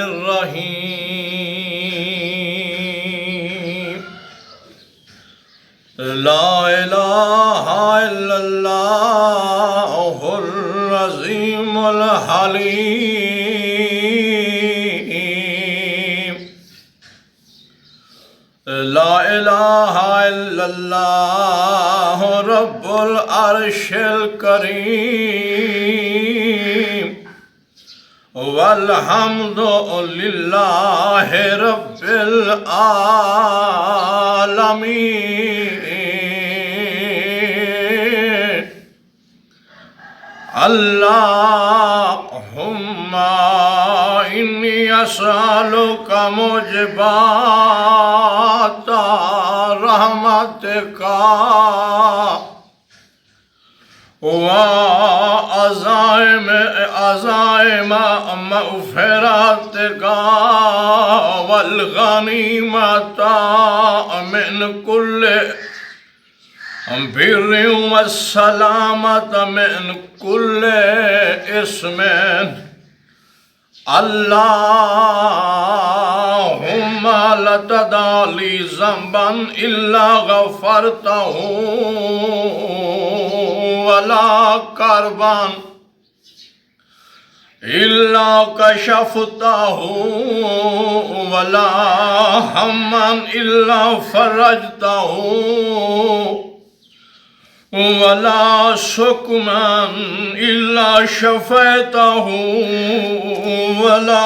الرحیم لا الہ الا اللہ العظیم الحلیم لا الہ الا اللہ رب العرش الکریم والحمد للہ رب العالمین اللہم انی اسألک موجبات رحمتک وعزائم مغفرتک والغنیمت من کل بر والسلامت من کل اسم اللہم لا تدع لی ذنبا الا غفرتہ ولا کربا الا کشفتہ ولا ہما الا فرجتہ ولا سقما الا شفیتہ ولا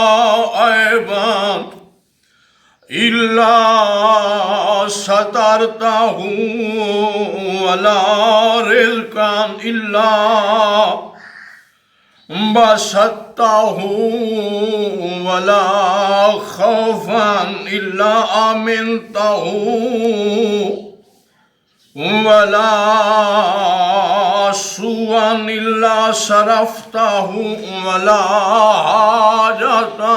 عیبا الا سترتہ ولا رزقا الا بسطتہ ولا خوفا الا آمنتہ ولا سوءا الا صرفتہ ولا حاجتا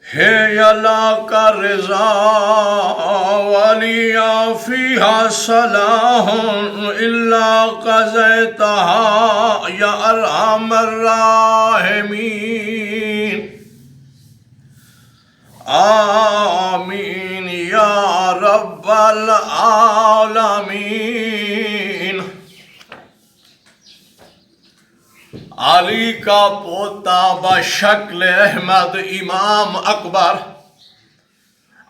ہے اللہ کا رضا ولی فیہا صلاح الا قضیتہا یا ارحم الراحمین آمین یا رب العالمین علی کا پوتا بشکل احمد امام اکبر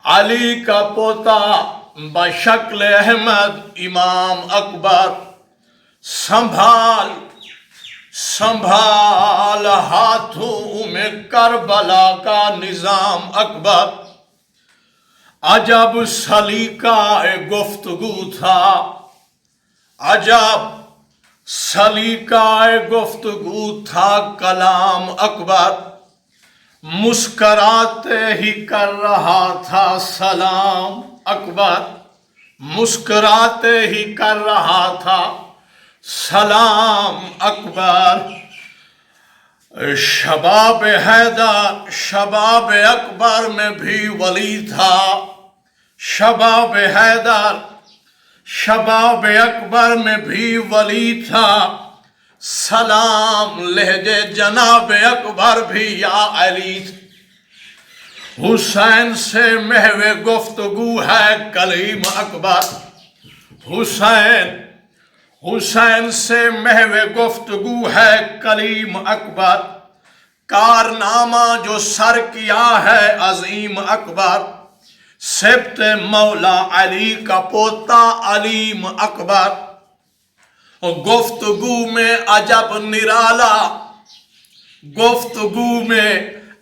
علی کا پوتا بشکل احمد امام اکبر سنبھال ہاتھوں میں کربلا کا نظام اکبر عجب سلیقہ گفتگو تھا عجب سلیقہ گفتگو تھا کلام اکبر مسکراتے ہی کر رہا تھا سلام اکبر مسکراتے ہی کر رہا تھا سلام اکبر شباب حیدر شباب اکبر میں بھی ولی تھا شباب حیدر شباب اکبر میں بھی ولی تھا سلام لہجے جناب اکبر بھی یا علی حسین سے محو گفتگو ہے کلیم اکبر حسین سے محو گفتگو ہے کلیم اکبر کارنامہ جو سر کیا ہے عظیم اکبر سبت مولا علی کا پوتا علیم اکبر گفتگو میں عجب نرالا گفتگو میں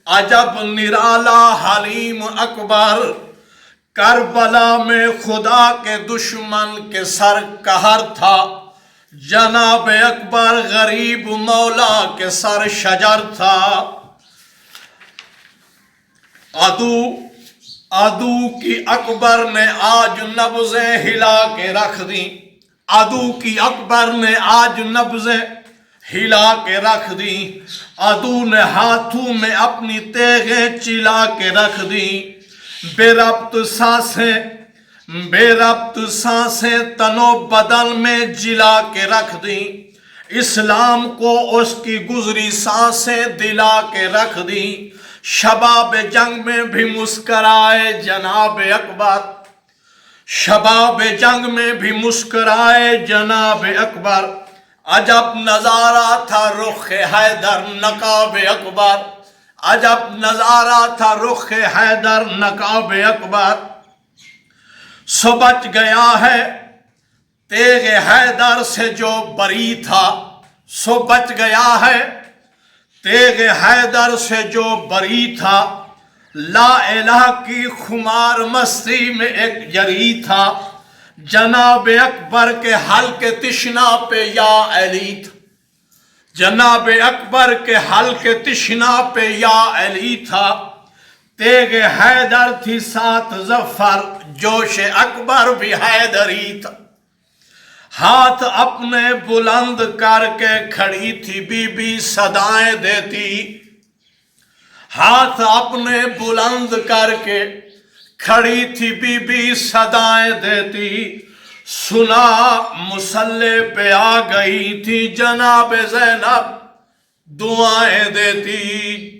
عجب نرالا حلیم اکبر کربلا میں خدا کے دشمن کے سر قہر تھا جناب اکبر غریب مولا کے سر شجر تھا عدو کی اکبر نے آج نبضیں ہلا کے رکھ دی عدو کی اکبر نے آج نبضیں ہلا کے رکھ دی عدو نے ہاتھوں میں اپنی تیغیں چلا کے رکھ دی بے ربط سانسیں تن و بدن میں جلا کے رکھ دی اسلام کو اس کی گزری سانسیں دلا کے رکھ دی، شباب جنگ میں بھی مسکرائے جناب اکبر، شباب جنگ میں بھی مسکرائے جناب اکبر، عجب نظارہ تھا رخ حیدر نقاب اکبر، عجب نظارہ تھا رخ حیدر نقاب اکبر، سو بچ گیا ہے تیغ حیدر سے جو بری تھا، سو بچ گیا ہے تیغ حیدر سے جو بری تھا، لا الہ کی خمار مستی میں ایک جری تھا، جناب اکبر کے حلق تشنا پہ یا علی تھا، جناب اکبر کے حلق تشنا پہ یا علی تھا، تیغ حیدر تھی سات ظفر، جوش اکبر بھی حیدری تھا، ہاتھ اپنے بلند کر کے کھڑی تھی بی بی صدائیں دیتی، ہاتھ اپنے بلند کر کے کھڑی تھی بی بی صدائیں دیتی، سنا مصلے پہ آ گئی تھی جناب زینب دعائیں دیتی،